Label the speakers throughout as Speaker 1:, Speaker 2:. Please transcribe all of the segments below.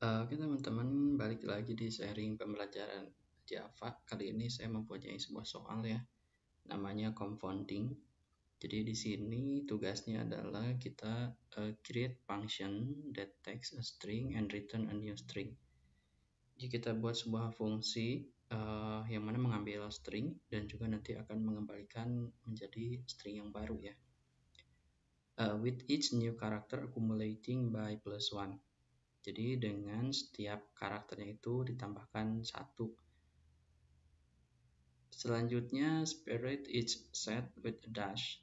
Speaker 1: Oke teman-teman, balik lagi di sharing pembelajaran Java. Kali ini saya mempunyai sebuah soal ya, namanya confounding. Jadi di sini tugasnya adalah kita create function that takes a string and return a new string. Jadi kita buat sebuah fungsi yang mana mengambil string dan juga nanti akan mengembalikan menjadi string yang baru ya. With each new character accumulating by +1. Jadi dengan setiap karakternya itu ditambahkan 1. Selanjutnya separate each set with a dash.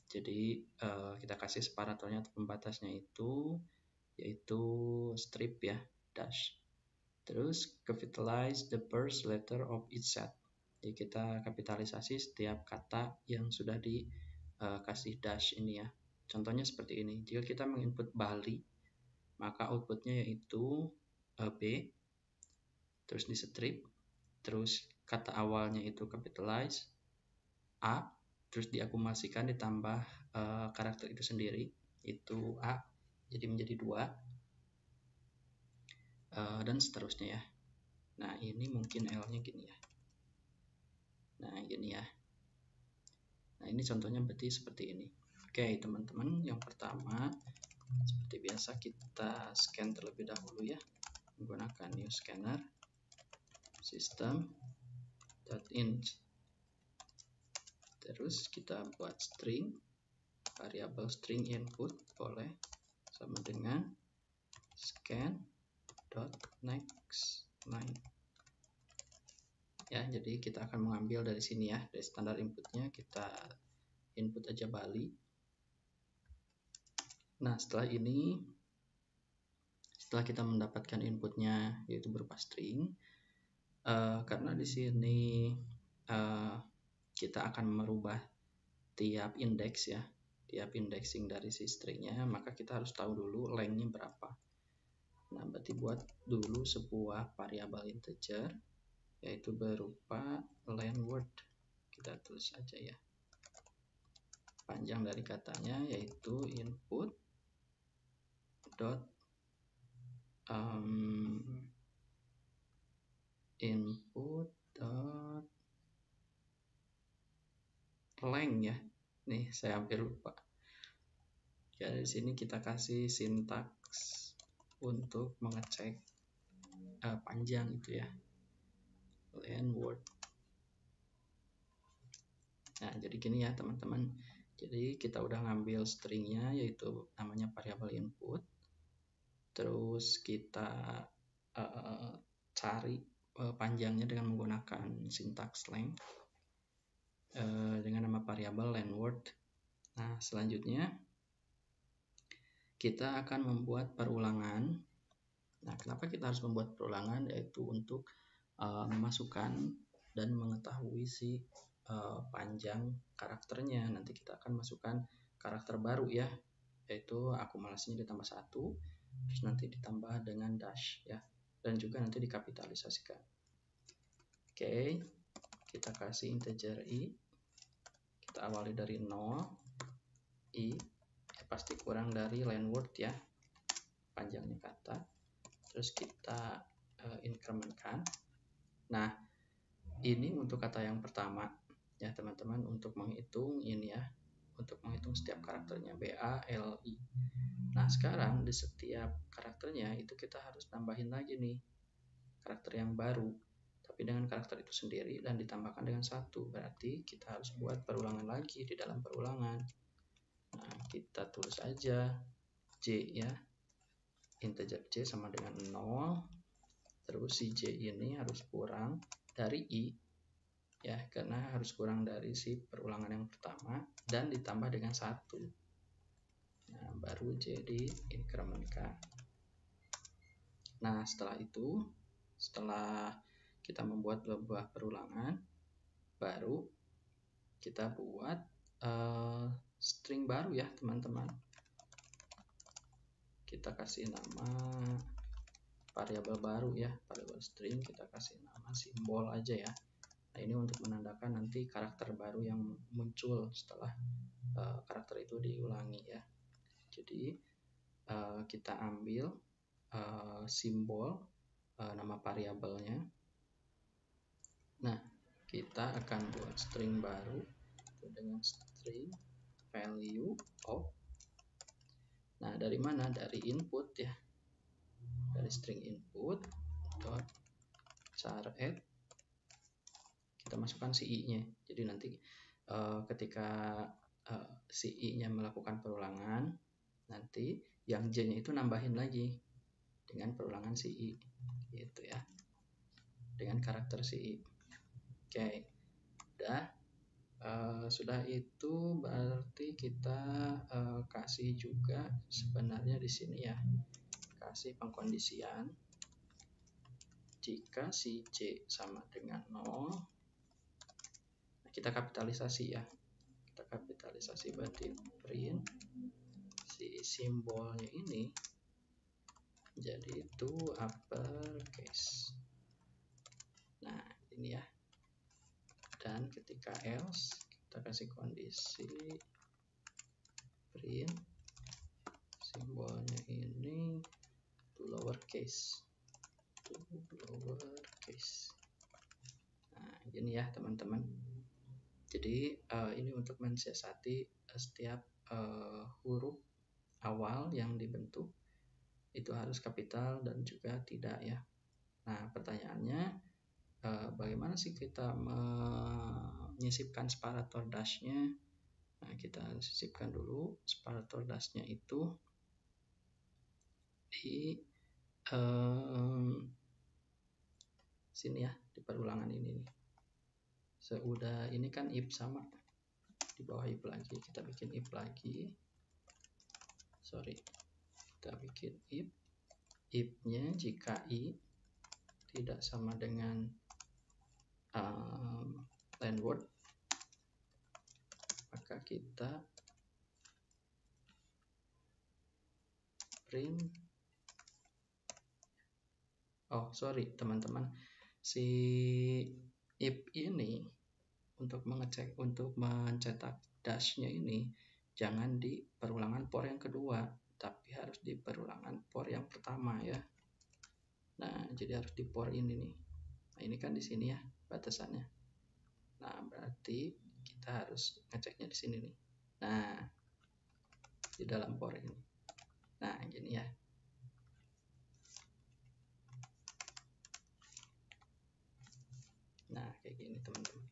Speaker 1: Jadi kita kasih separatornya atau pembatasnya itu yaitu strip ya, dash. Terus capitalize the first letter of each set. Jadi kita kapitalisasi setiap kata yang sudah dikasih dash ini ya. Contohnya seperti ini. Jika kita menginput Bali, maka outputnya yaitu B, terus di strip, terus kata awalnya itu capitalize A, terus diakumulasikan ditambah karakter itu sendiri, itu A, jadi menjadi 2, dan seterusnya ya. Nah ini mungkin L-nya gini ya. Nah gini ya. Nah ini contohnya berarti seperti ini. Oke teman-teman, yang pertama seperti biasa kita scan terlebih dahulu ya, menggunakan new scanner system.int. Terus kita buat string, variabel string input boleh sama dengan scan.next line ya. Jadi kita akan mengambil dari sini ya, dari standar inputnya kita input aja Bali. Nah setelah ini, setelah kita mendapatkan inputnya yaitu berupa string, karena di sini kita akan merubah tiap indeks ya, tiap indexing dari si stringnya, maka kita harus tahu dulu lengthnya berapa. Nah berarti buat dulu sebuah variabel integer yaitu berupa length. Kita tulis saja ya, panjang dari katanya yaitu input dot length ya. Nih saya hampir lupa. Ya di sini kita kasih sintaks untuk mengecek panjang itu ya, length. Nah jadi gini ya teman-teman. Jadi kita udah ngambil stringnya yaitu namanya variabel input. Terus kita cari panjangnya dengan menggunakan sintaks length dengan nama variabel length. Nah selanjutnya kita akan membuat perulangan. Nah kenapa kita harus membuat perulangan? Yaitu untuk memasukkan dan mengetahui si panjang karakternya. Nanti kita akan masukkan karakter baru ya, yaitu akumulasinya ditambah 1, terus nanti ditambah dengan dash ya, dan juga nanti dikapitalisasikan. Oke, kita kasih integer i, kita awali dari 0, i ya pasti kurang dari length ya, panjangnya kata, terus kita incrementkan. Nah ini untuk kata yang pertama ya teman-teman, untuk menghitung ini ya, untuk menghitung setiap karakternya BALI. Nah sekarang di setiap karakternya itu kita harus tambahin lagi nih karakter yang baru, tapi dengan karakter itu sendiri dan ditambahkan dengan 1. Berarti kita harus buat perulangan lagi di dalam perulangan. Nah kita tulis aja J ya, integer J sama dengan 0, terus si J ini harus kurang dari I ya, karena harus kurang dari si perulangan yang pertama dan ditambah dengan 1. Nah baru jadi incrementkan. Nah setelah itu, setelah kita membuat buah perulangan, baru kita buat string baru ya teman-teman. Kita kasih nama variabel baru ya, variabel string, kita kasih nama simbol aja ya. Nah ini untuk menandakan nanti karakter baru yang muncul setelah karakter itu diulangi ya. Jadi kita ambil simbol nama variabelnya. Nah, kita akan buat string baru dengan string value of. Nah, dari mana? Dari input ya. Dari string input dot char add, kita masukkan si i-nya. Jadi nanti ketika si i-nya melakukan perulangan, nanti yang j-nya itu nambahin lagi dengan perulangan si i, gitu ya, dengan karakter si i. Oke, udah. Sudah itu berarti kita kasih juga sebenarnya di sini ya, kasih pengkondisian jika si j sama dengan 0. Nah, kita kapitalisasi ya, kita kapitalisasi berarti print si simbolnya ini jadi itu uppercase. Nah, ini ya. Dan ketika else kita kasih kondisi print simbolnya ini to lowercase. Nah, ini ya teman-teman. Jadi ini untuk mensiasati setiap huruf awal yang dibentuk itu harus kapital dan juga tidak ya. Nah, pertanyaannya bagaimana sih kita menyisipkan separator dash-nya? Nah, kita sisipkan dulu separator dash-nya itu di sini ya, di perulangan ini nih. Seudah ini kan if sama, di bawah if lagi, kita bikin if lagi. Kita bikin if-nya jika i tidak sama dengan line word, maka kita print. Teman-teman, si if ini untuk mencetak dash-nya ini jangan di perulangan for yang kedua, tapi harus di perulangan for yang pertama ya. Nah, jadi harus di for ini nih. Nah, ini kan di sini ya batasannya. Nah, berarti kita harus ngeceknya di sini nih. Nah, di dalam for ini. Nah, gini ya. Nah, kayak gini teman-teman.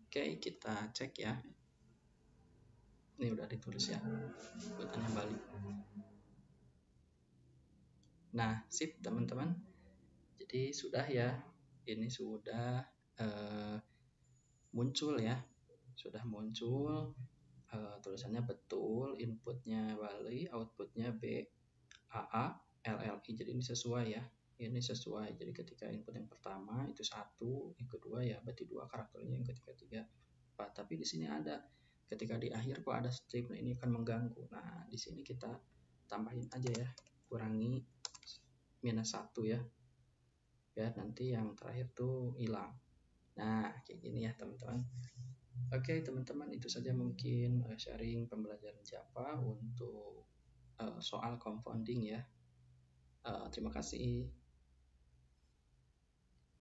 Speaker 1: Oke, kita cek ya. Ini udah ditulis ya. Buatannya balik. Nah, sip teman-teman. Jadi sudah ya. Ini sudah muncul ya. Sudah muncul tulisannya betul, inputnya Bali, outputnya B, AA, LLI. Jadi ini sesuai ya. Ini sesuai. Jadi ketika input yang pertama itu 1, yang kedua ya berarti 2 karakternya, yang ketiga 3, 4. Tapi di sini ada ketika di akhir kok ada strip. Nah, ini akan mengganggu. Nah, di sini kita tambahin aja ya. Kurangi -1 ya. Biar nanti yang terakhir tuh hilang. Nah, kayak gini ya, teman-teman. Oke, teman-teman, itu saja mungkin sharing pembelajaran Java untuk soal compounding ya. Terima kasih.